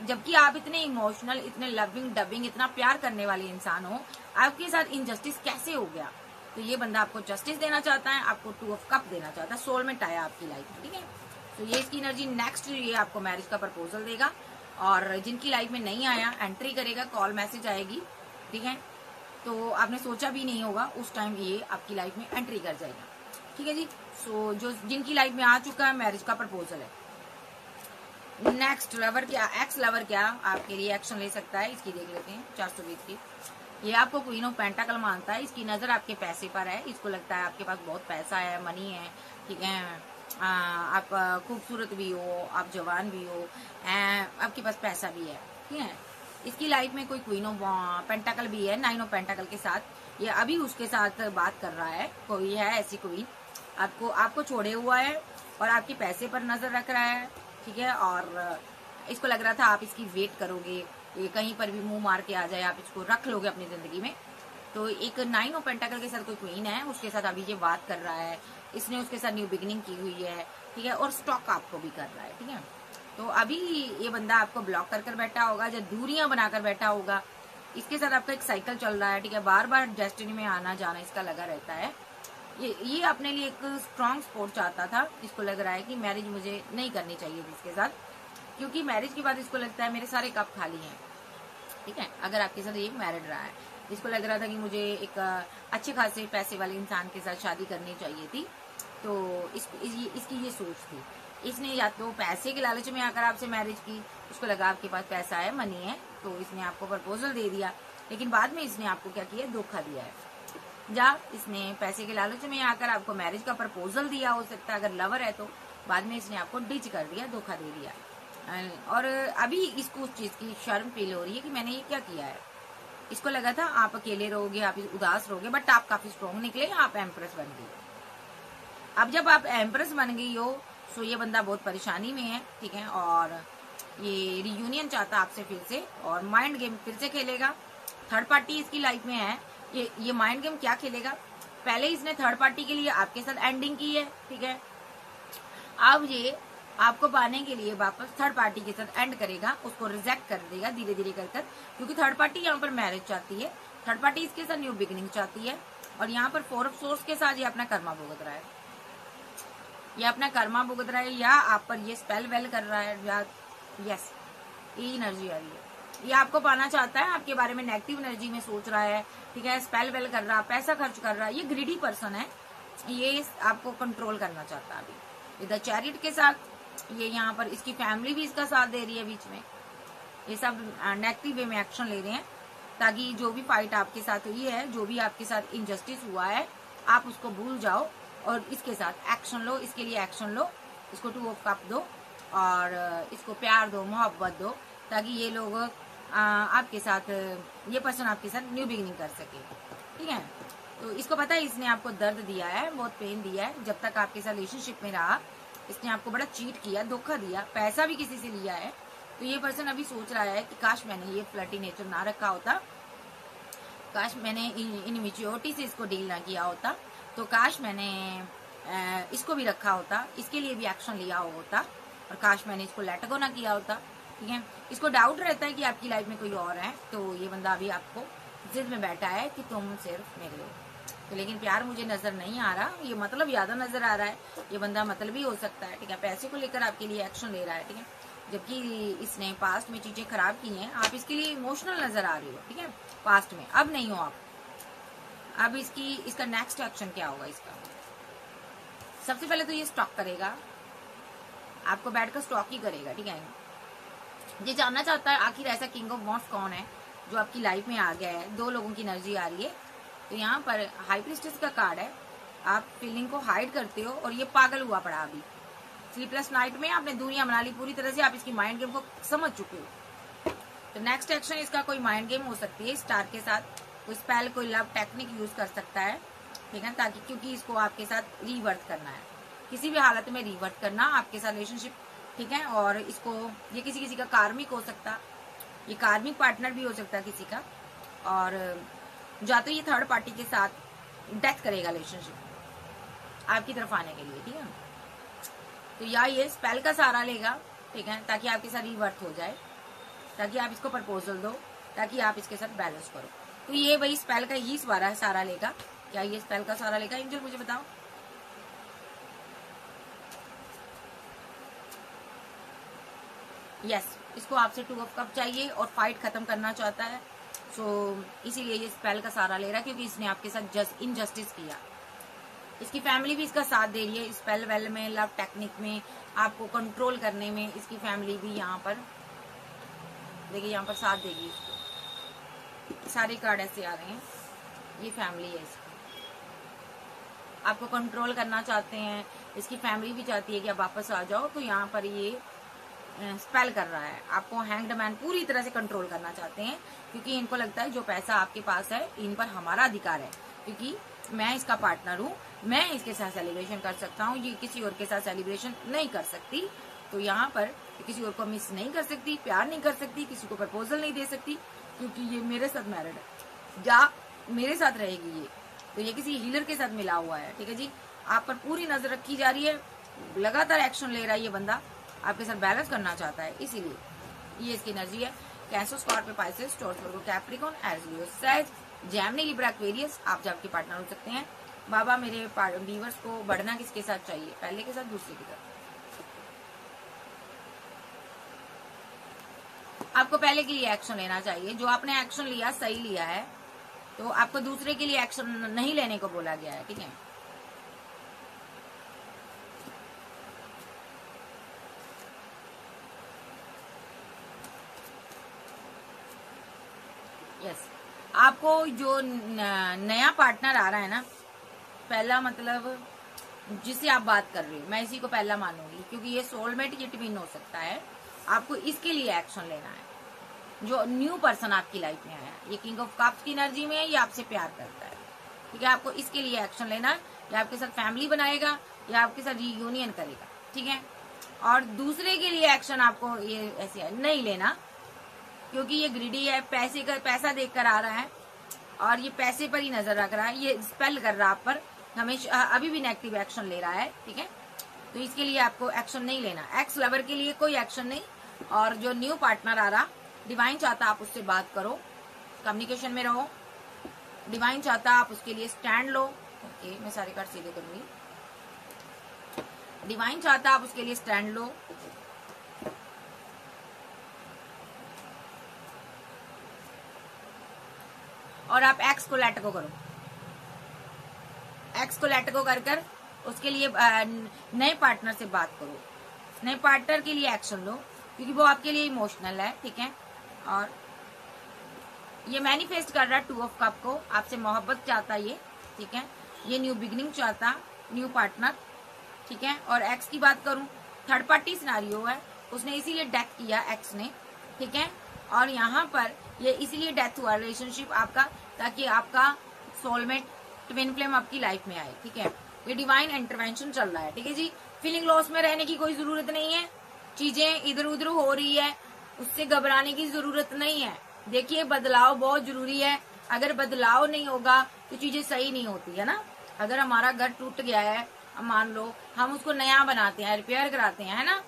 जबकि आप इतने इमोशनल, इतने लविंग डबिंग, इतना प्यार करने वाले इंसान हो, आपके साथ इनजस्टिस कैसे हो गया। तो ये बंदा आपको जस्टिस देना चाहता है, आपको 2 ऑफ कप देना चाहता है, सोलमेट आया आपकी लाइफ में। ठीक है, तो ये इसकी एनर्जी नेक्स्ट, ये आपको मैरिज का प्रपोजल देगा, और जिनकी लाइफ में नहीं आया एंट्री करेगा, कॉल मैसेज आएगी। ठीक है, तो आपने सोचा भी नहीं होगा उस टाइम ये आपकी लाइफ में एंट्री कर जाएगा। ठीक है जी, सो जो जिनकी लाइफ में आ चुका है, मैरिज का प्रपोजल है। नेक्स्ट लवर क्या, एक्स लवर क्या आपके लिए एक्शन ले सकता है, इसकी देख लेते हैं 420 की। ये आपको क्वीन ऑफ पेंटाकल मानता है, इसकी नजर आपके पैसे पर है, इसको लगता है आपके पास बहुत पैसा है, मनी है, ठीक है, आप खूबसूरत भी हो, आप जवान भी हो, आपके पास पैसा भी है, ठीक है। इसकी लाइफ में कोई क्वीन ऑफ पेंटाकल भी है, 9 ऑफ पेंटाकल के साथ ये अभी उसके साथ बात कर रहा है, कोई है ऐसी क्वीन, आपको छोड़े हुआ है और आपके पैसे पर नजर रख रहा है, ठीक है। और इसको लग रहा था आप इसकी वेट करोगे, ये कहीं पर भी मुंह मार के आ जाए, आप इसको रख लोगे अपनी जिंदगी में। तो एक 9 ऑफ पेंटाकल के साथ कोई क्वीन है, उसके साथ अभी ये बात कर रहा है, इसने उसके साथ न्यू बिगिनिंग की हुई है, ठीक है, और स्टॉक आपको भी कर रहा है, ठीक है। तो अभी ये बंदा आपको ब्लॉक कर बैठा होगा, या दूरियां बनाकर बैठा होगा, इसके साथ आपका एक साइकिल चल रहा है, ठीक है, बार बार डेस्टिनी में आना जाना इसका लगा रहता है। ये अपने लिए एक स्ट्रॉन्ग सपोर्ट चाहता था, इसको लग रहा है कि मैरिज मुझे नहीं करनी चाहिए थी इसके साथ, क्योंकि मैरिज के बाद इसको लगता है मेरे सारे कप खाली हैं, ठीक है। अगर आपके साथ एक मैरिड रहा है, इसको लग रहा था कि मुझे एक अच्छे खासे पैसे वाले इंसान के साथ शादी करनी चाहिए थी, तो इसकी ये सोच थी। इसने या तो पैसे के लालच में आकर आपसे मैरिज की, उसको लगा आपके पास पैसा है, मनी है, तो इसने आपको प्रपोजल दे दिया, लेकिन बाद में इसने आपको क्या किया, धोखा दिया है। इसने पैसे के लालच में आकर आपको मैरिज का प्रपोजल दिया, हो सकता है अगर लवर है तो, बाद में इसने आपको डिच कर दिया, धोखा दे दिया, और अभी इसको उस चीज की शर्म फील हो रही है कि मैंने ये क्या किया है। इसको लगा था आप अकेले रहोगे, आप उदास रहोगे, बट आप काफी स्ट्रॉन्ग निकले, आप एम्प्रेस बन गई। अब जब आप एम्प्रेस बन गई हो, तो ये बंदा बहुत परेशानी में है, ठीक है, और ये रियूनियन चाहता आपसे फिर से, और माइंड गेम फिर से खेलेगा। थर्ड पार्टी इसकी लाइफ में है, ये माइंड गेम क्या खेलेगा, पहले इसने थर्ड पार्टी के लिए आपके साथ एंडिंग की है, ठीक है, अब ये आपको पाने के लिए वापस थर्ड पार्टी के साथ एंड करेगा, उसको रिजेक्ट कर देगा धीरे धीरे कर, क्योंकि थर्ड पार्टी यहाँ पर मैरिज चाहती है, थर्ड पार्टी इसके साथ न्यू बिगिनिंग चाहती है, और यहाँ पर 4 ऑफ सोर्स के साथ ये अपना कर्मा भुगत रहा है, ये अपना कर्मा भुगत रहा है, या आप पर ये स्पेल वेल कर रहा है, या यस ये एनर्जी आ रही है, ये आपको पाना चाहता है, आपके बारे में नेगेटिव एनर्जी में सोच रहा है, ठीक है, स्पेल वेल कर रहा है, पैसा खर्च कर रहा है, ये ग्रीडी पर्सन है, ये आपको कंट्रोल करना चाहता है। अभी द चैरिट के साथ ये यहाँ पर इसकी फैमिली भी इसका साथ दे रही है, बीच में ये सब नेगेटिव वे में एक्शन ले रहे हैं, ताकि जो भी फाइट आपके साथ हुई है, जो भी आपके साथ इनजस्टिस हुआ है, आप उसको भूल जाओ और इसके साथ एक्शन लो, इसके लिए एक्शन लो, इसको 2 ऑफ कप दो और इसको प्यार दो, मोहब्बत दो, ताकि ये लोग आपके साथ, ये पर्सन आपके साथ न्यू बिगिनिंग कर सके, ठीक है। तो इसको पता है इसने आपको दर्द दिया है, बहुत पेन दिया है, जब तक आपके साथ रिलेशनशिप में रहा इसने आपको बड़ा चीट किया, धोखा दिया, पैसा भी किसी से लिया है। तो ये पर्सन अभी सोच रहा है कि काश मैंने ये फ्लर्टी नेचर ना रखा होता, काश मैंने इनमेच्योरिटी से इसको डील ना किया होता, तो काश मैंने इसको भी रखा होता, इसके लिए भी एक्शन लिया होता, और काश मैंने इसको लेट गो ना किया होता, ठीक है। इसको डाउट रहता है कि आपकी लाइफ में कोई और है, तो ये बंदा अभी आपको जिद में बैठा है कि तुम सिर्फ मेरे हो, तो लेकिन प्यार मुझे नजर नहीं आ रहा, ये मतलब ज्यादा नजर आ रहा है, ये बंदा मतलब भी हो सकता है, ठीक है, पैसे को लेकर आपके लिए एक्शन ले रहा है, ठीक है, जबकि इसने पास्ट में चीजें खराब की हैं, आप इसके लिए इमोशनल नजर आ रही हो, ठीक है, पास्ट में, अब नहीं हो आप। अब इसका नेक्स्ट एक्शन क्या होगा, इसका सबसे पहले तो ये स्टॉक करेगा, आपको बैठकर स्टॉक ही करेगा, ठीक है। ये जानना चाहता है आखिर ऐसा किंग ऑफ वॉन्ड्स कौन है जो आपकी लाइफ में आ गया है। 2 लोगों की एनर्जी आ रही है, तो यहाँ पर हाई प्रीस्टेस का कार्ड है, आप फीलिंग को हाइड करते हो और ये पागल हुआ पड़ा अभी, स्लीपलेस नाइट में आपने दुनिया बना ली पूरी तरह से, आप इसकी माइंड गेम को समझ चुके हो। तो नेक्स्ट एक्शन इसका कोई माइंड गेम हो सकती है, स्टार के साथ कोई स्पेल, कोई लव टेक्निक यूज कर सकता है, ठीक है, ताकि क्योंकि इसको आपके साथ रिवर्ट करना है, किसी भी हालत में रिवर्ट करना आपके साथ रिलेशनशिप, ठीक है। और इसको ये किसी का कार्मिक हो सकता, ये कार्मिक पार्टनर भी हो सकता है किसी का, और या तो ये थर्ड पार्टी के साथ डेथ करेगा रिलेशनशिप आपकी तरफ आने के लिए, ठीक है। तो या ये स्पेल का सहारा लेगा, ठीक है, ताकि आपके साथ रिवर्ट हो जाए, ताकि आप इसको प्रपोजल दो, ताकि आप इसके साथ बैलेंस करो। तो ये वही स्पेल का ही सहारा लेगा, क्या ये स्पेल का सहारा लेगा, एंजल मुझे बताओ। यस, इसको आपसे 2 ऑफ कप चाहिए और फाइट खत्म करना चाहता है, सो इसीलिए ये स्पेल का सहारा ले रहा है, क्योंकि इसने आपके साथ इनजस्टिस किया। इसकी फैमिली भी इसका साथ दे रही है, स्पेल वेल में, लव टेक्निक में, आपको कंट्रोल करने में इसकी फैमिली भी यहाँ पर देखिए, यहाँ पर साथ देगी इसको, सारे कार्ड ऐसे आ रहे हैं, ये फैमिली है इसकी, आपको कंट्रोल करना चाहते हैं, इसकी फैमिली भी चाहती है कि आप वापस आ जाओ। तो यहाँ पर ये स्पेल कर रहा है, आपको हैंग्ड मैन पूरी तरह से कंट्रोल करना चाहते हैं, क्योंकि इनको लगता है जो पैसा आपके पास है इन पर हमारा अधिकार है, क्योंकि मैं इसका पार्टनर हूँ, मैं इसके साथ सेलिब्रेशन कर सकता हूँ, ये किसी और के साथ सेलिब्रेशन नहीं कर सकती। तो यहाँ पर किसी और को मिस नहीं कर सकती, प्यार नहीं कर सकती, किसी को प्रपोजल नहीं दे सकती, क्योंकि ये मेरे साथ मैरिड है या मेरे साथ रहेगी ये, तो ये किसी हीलर के साथ मिला हुआ है। ठीक है जी, आप पर पूरी नजर रखी जा रही है, लगातार एक्शन ले रहा है ये बंदा, आपके साथ बैलेंस करना चाहता है, इसीलिए ये इसकी एनर्जी है। कैंसर, स्कॉर्पियो, पाइसेस, टॉरस, वर्गो, कैप्रिकॉर्न, एरीज, लियो, सैज, जेमिनी, लिब्रा, एक्वेरियस, आप जो आपके पार्टनर हो सकते हैं। बाबा मेरे व्यूअर्स को बढ़ना किसके साथ चाहिए, पहले के साथ, दूसरे के साथ? आपको पहले के लिए एक्शन लेना चाहिए, जो आपने एक्शन लिया सही लिया है, तो आपको दूसरे के लिए एक्शन नहीं लेने को बोला गया है। ठीक है, यस, आपको जो नया पार्टनर आ रहा है ना, पहला मतलब जिससे आप बात कर रहे हो, मैं इसी को पहला मानूंगी, क्योंकि ये सोलमेट, ये ट्विन हो सकता है। आपको इसके लिए एक्शन लेना है, जो न्यू पर्सन आपकी लाइफ में आया, ये किंग ऑफ कप्स की एनर्जी में है, ये आपसे प्यार करता है। ठीक है, आपको इसके लिए एक्शन लेना है, या आपके साथ फैमिली बनाएगा या आपके साथ रीयूनियन करेगा। ठीक है, और दूसरे के लिए एक्शन आपको ये ऐसे नहीं लेना, क्योंकि ये ग्रीडी है, पैसा देख कर आ रहा है, और ये पैसे पर ही नजर रख रहा है, ये स्पेल कर रहा है आप पर, हमेशा अभी भी नेगेटिव एक्शन ले रहा है। ठीक है, तो इसके लिए आपको एक्शन नहीं लेना। एक्स लवर के लिए कोई एक्शन नहीं, और जो न्यू पार्टनर आ रहा, डिवाइन चाहता आप उससे बात करो, कम्युनिकेशन में रहो, डिवाइन चाहता आप उसके लिए स्टैंड लो। ओके, मैं सारे कार्ड सीधे करूंगी। डिवाइन चाहता आप उसके लिए स्टैंड लो, और आप एक्स को लेट गो करो, एक्स को लेट गो कर उसके लिए नए पार्टनर से बात करो, नए पार्टनर के लिए एक्शन लो, क्योंकि वो आपके लिए इमोशनल है। ठीक है, और ये मैनिफेस्ट कर रहा है 2 ऑफ कप को, आपसे मोहब्बत चाहता ये। ठीक है, ये न्यू बिगनिंग चाहता, न्यू पार्टनर। ठीक है, और एक्स की बात करूं, थर्ड पार्टी सिनारियो है, उसने इसीलिए डेथ किया एक्स ने। ठीक है, और यहाँ पर ये इसीलिए डेथ हुआ रिलेशनशिप आपका, ताकि आपका सोलमेट ट्विन फ्लेम आपकी लाइफ में आए। ठीक है, ये डिवाइन इंटरवेंशन चल रहा है। ठीक है जी, फीलिंग लॉस में रहने की कोई जरूरत नहीं है, चीजें इधर उधर हो रही है, उससे घबराने की जरूरत नहीं है। देखिए, बदलाव बहुत जरूरी है, अगर बदलाव नहीं होगा तो चीजें सही नहीं होती है ना। अगर हमारा घर टूट गया है, मान लो, हम उसको नया बनाते हैं, रिपेयर कराते हैं, है ना,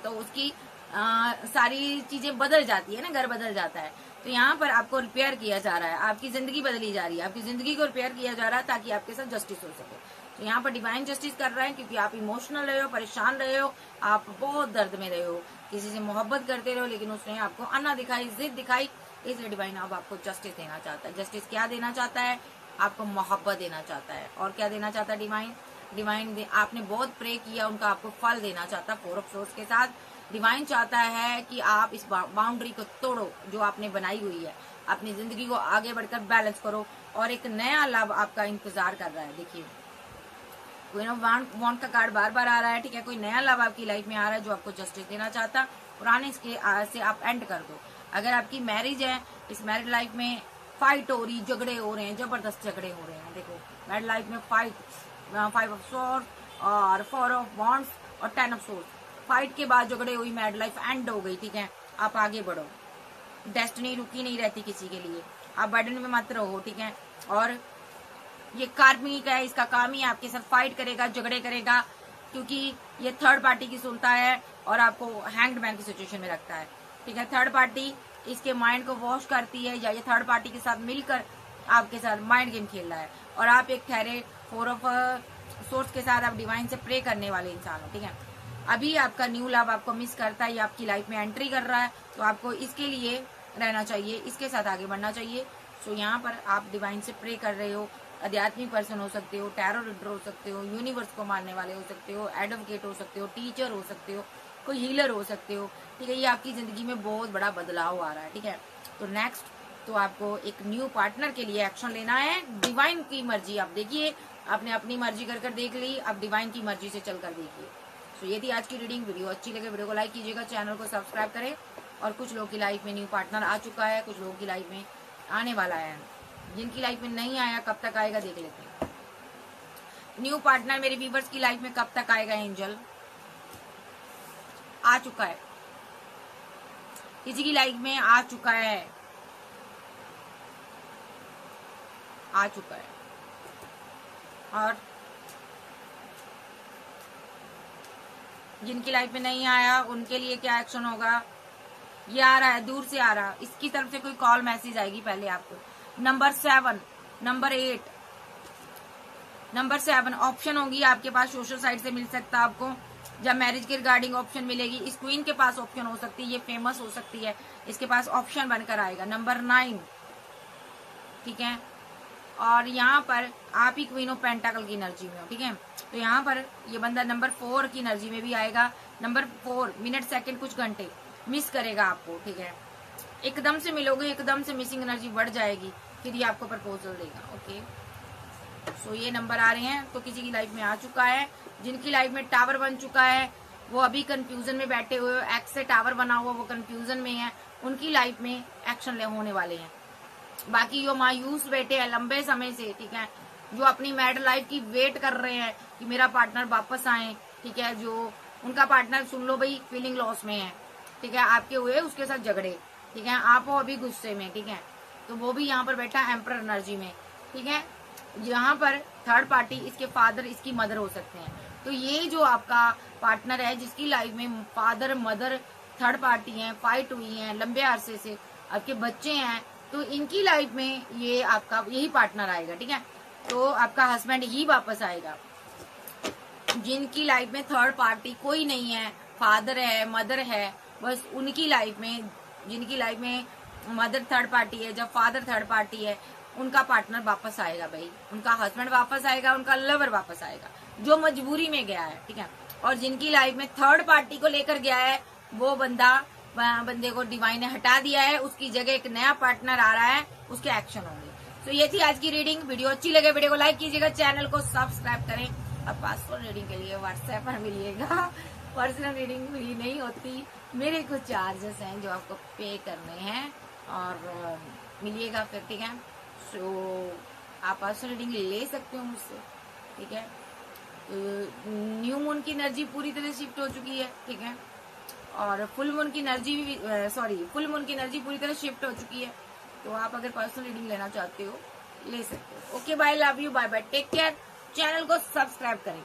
तो उसकी सारी चीजें बदल जाती है ना, घर बदल जाता है। तो यहाँ पर आपको रिपेयर किया जा रहा है, आपकी जिंदगी बदली जा रही है, आपकी जिंदगी को रिपेयर किया जा रहा है, ताकि आपके साथ जस्टिस हो सके। तो यहाँ पर डिवाइन जस्टिस कर रहा है, क्योंकि आप इमोशनल रहे हो, परेशान रहे हो, आप बहुत दर्द में रहे हो, किसी से मोहब्बत करते रहो, लेकिन उसने आपको अन्ना दिखाई, जिद दिखाई, इसलिए डिवाइन अब आपको जस्टिस देना चाहता है। जस्टिस क्या देना चाहता है? आपको मोहब्बत देना चाहता है। और क्या देना चाहता है डिवाइन? आपने बहुत प्रे किया, उनका आपको फल देना चाहता है 4 ऑफ सोर्स के साथ। डिवाइन चाहता है कि आप इस बाउंड्री को तोड़ो जो आपने बनाई हुई है, अपनी जिंदगी को आगे बढ़कर बैलेंस करो, और एक नया लाभ आपका इंतजार कर रहा है। देखिए, क्वीन ऑफ वांड का कार्ड बार बार आ रहा है। ठीक है, कोई नया लाभ आपकी लाइफ में आ रहा है जो आपको जस्टिस देना चाहता, पुराने इसके से आप एंड कर दो। अगर आपकी मैरिज है, इस मैरिड लाइफ में फाइट हो रही, झगड़े हो रहे हैं, जबरदस्त झगड़े हो रहे हैं। देखो, मैरिड लाइफ में फाइट, 5 ऑफ सोर्ड्स और 4 ऑफ वॉन्ड्स और 10 ऑफ सोर्ड्स, फाइट के बाद झगड़े हुई, मैरिड लाइफ एंड हो गई। ठीक है, आप आगे बढ़ो, डेस्टिनी रुकी नहीं रहती किसी के लिए, आप बर्डन में मत रहो। ठीक है, और ये कार्मिक है, इसका काम ही आपके साथ फाइट करेगा, झगड़े करेगा, क्योंकि ये थर्ड पार्टी की सुनता है और आपको हैंग्ड मैन की सिचुएशन में रखता है। ठीक है, थर्ड पार्टी इसके माइंड को वॉश करती है, या ये थर्ड पार्टी के साथ मिलकर आपके साथ माइंड गेम खेल रहा है, और आप एक ठहरे 4 ऑफ सोर्स के साथ आप डिवाइन से प्रे करने वाले इंसान हो। ठीक है, अभी आपका न्यू लव आपको मिस करता है, ये आपकी लाइफ में एंट्री कर रहा है, तो आपको इसके लिए रहना चाहिए, इसके साथ आगे बढ़ना चाहिए। सो यहाँ पर आप डिवाइन से प्रे कर रहे हो, आध्यात्मिक पर्सन हो सकते हो, टैरो रीडर हो सकते हो, यूनिवर्स को मानने वाले हो सकते हो, एडवोकेट हो सकते हो, टीचर हो सकते हो, कोई हीलर हो सकते हो। ठीक है, ये आपकी जिंदगी में बहुत बड़ा बदलाव आ रहा है। ठीक है, तो नेक्स्ट तो आपको एक न्यू पार्टनर के लिए एक्शन लेना है। डिवाइन की मर्जी आप देखिए, आपने अपनी मर्जी कर देख ली, अब डिवाइन की मर्जी से चलकर देखिए। तो ये थी आज की रीडिंग। वीडियो अच्छी लगे वीडियो को लाइक कीजिएगा, चैनल को सब्सक्राइब करें। और कुछ लोगों की लाइफ में न्यू पार्टनर आ चुका है, कुछ लोगों की लाइफ में आने वाला है। जिनकी लाइफ में नहीं आया कब तक आएगा देख लेते हैं। न्यू पार्टनर मेरे व्यूअर्स की लाइफ में कब तक आएगा? एंजल आ चुका है, किसी की लाइफ में आ चुका है, आ चुका है। और जिनकी लाइफ में नहीं आया उनके लिए क्या एक्शन होगा? ये आ रहा है, दूर से आ रहा, इसकी तरफ से कोई कॉल मैसेज आएगी पहले आपको। नंबर 7, नंबर 8, नंबर 7 ऑप्शन होगी आपके पास, सोशल साइट से मिल सकता है आपको। जब मैरिज के रिगार्डिंग ऑप्शन मिलेगी, इस क्वीन के पास ऑप्शन हो सकती है, ये फेमस हो सकती है, इसके पास ऑप्शन बनकर आएगा। नंबर 9, ठीक है। और यहाँ पर आप ही क्वीन ऑफ पेंटाकल की एनर्जी में हो, ठीक है। तो यहाँ पर ये बंदा नंबर 4 की एनर्जी में भी आएगा। नंबर 4 मिनट सेकंड कुछ घंटे मिस करेगा आपको, ठीक है। एकदम से मिलोगे, एकदम से मिसिंग एनर्जी बढ़ जाएगी, फिर ये आपको प्रपोजल देगा। ओके, सो ये नंबर आ रहे हैं, तो किसी की लाइफ में आ चुका है। जिनकी लाइफ में टावर बन चुका है वो अभी कंफ्यूजन में बैठे हुए हो, एक्स से टावर बना हुआ वो कंफ्यूजन में है, उनकी लाइफ में एक्शन होने वाले हैं। बाकी जो मायूस बैठे हैं लंबे समय से, ठीक है, जो अपनी मैरिड लाइफ की वेट कर रहे हैं कि मेरा पार्टनर वापस आए, ठीक है, जो उनका पार्टनर सुन लो भाई फीलिंग लॉस में है, ठीक है, आपके हुए उसके साथ झगड़े, ठीक है, आप हो अभी गुस्से में, ठीक है, तो वो भी यहाँ पर बैठा है एम्परर एनर्जी में, ठीक है। यहाँ पर थर्ड पार्टी इसके फादर इसकी मदर हो सकते हैं। तो ये जो आपका पार्टनर है जिसकी लाइफ में फादर मदर थर्ड पार्टी है, फाइट हुई है लंबे अरसे से, आपके बच्चे हैं, तो इनकी लाइफ में ये आपका यही पार्टनर आएगा, ठीक है। तो आपका हस्बैंड ही वापस आएगा। जिनकी लाइफ में थर्ड पार्टी कोई नहीं है, फादर है मदर है, बस उनकी लाइफ में, जिनकी लाइफ में मदर थर्ड पार्टी है, जब फादर थर्ड पार्टी है, उनका पार्टनर वापस आएगा भाई, उनका हस्बैंड वापस आएगा, उनका लवर वापस आएगा जो मजबूरी में गया है, ठीक है। और जिनकी लाइफ में थर्ड पार्टी को लेकर गया है वो बंदे को डिवाइन ने हटा दिया है, उसकी जगह एक नया पार्टनर आ रहा है, उसके एक्शन होंगे। तो ये थी आज की रीडिंग। वीडियो अच्छी लगे वीडियो को लाइक कीजिएगा, चैनल को सब्सक्राइब करें। अब पासवर्ड रीडिंग के लिए व्हाट्सएप पर मिलिएगा, पर्सनल रीडिंग फ्री नहीं होती, मेरे कुछ चार्जेस हैं जो आपको पे करने हैं और मिलिएगा फिर, ठीक है। सो आप पर्सनल रीडिंग ले सकते हो मुझसे, ठीक है। न्यू मून की एनर्जी पूरी तरह शिफ्ट हो चुकी है, ठीक है, और फुल मून की एनर्जी भी फुल मून की एनर्जी पूरी तरह शिफ्ट हो चुकी है। तो आप अगर पर्सनल रीडिंग लेना चाहते हो ले सकते हो। Okay bye, love you, bye bye, take care. Channel को सब्सक्राइब करें।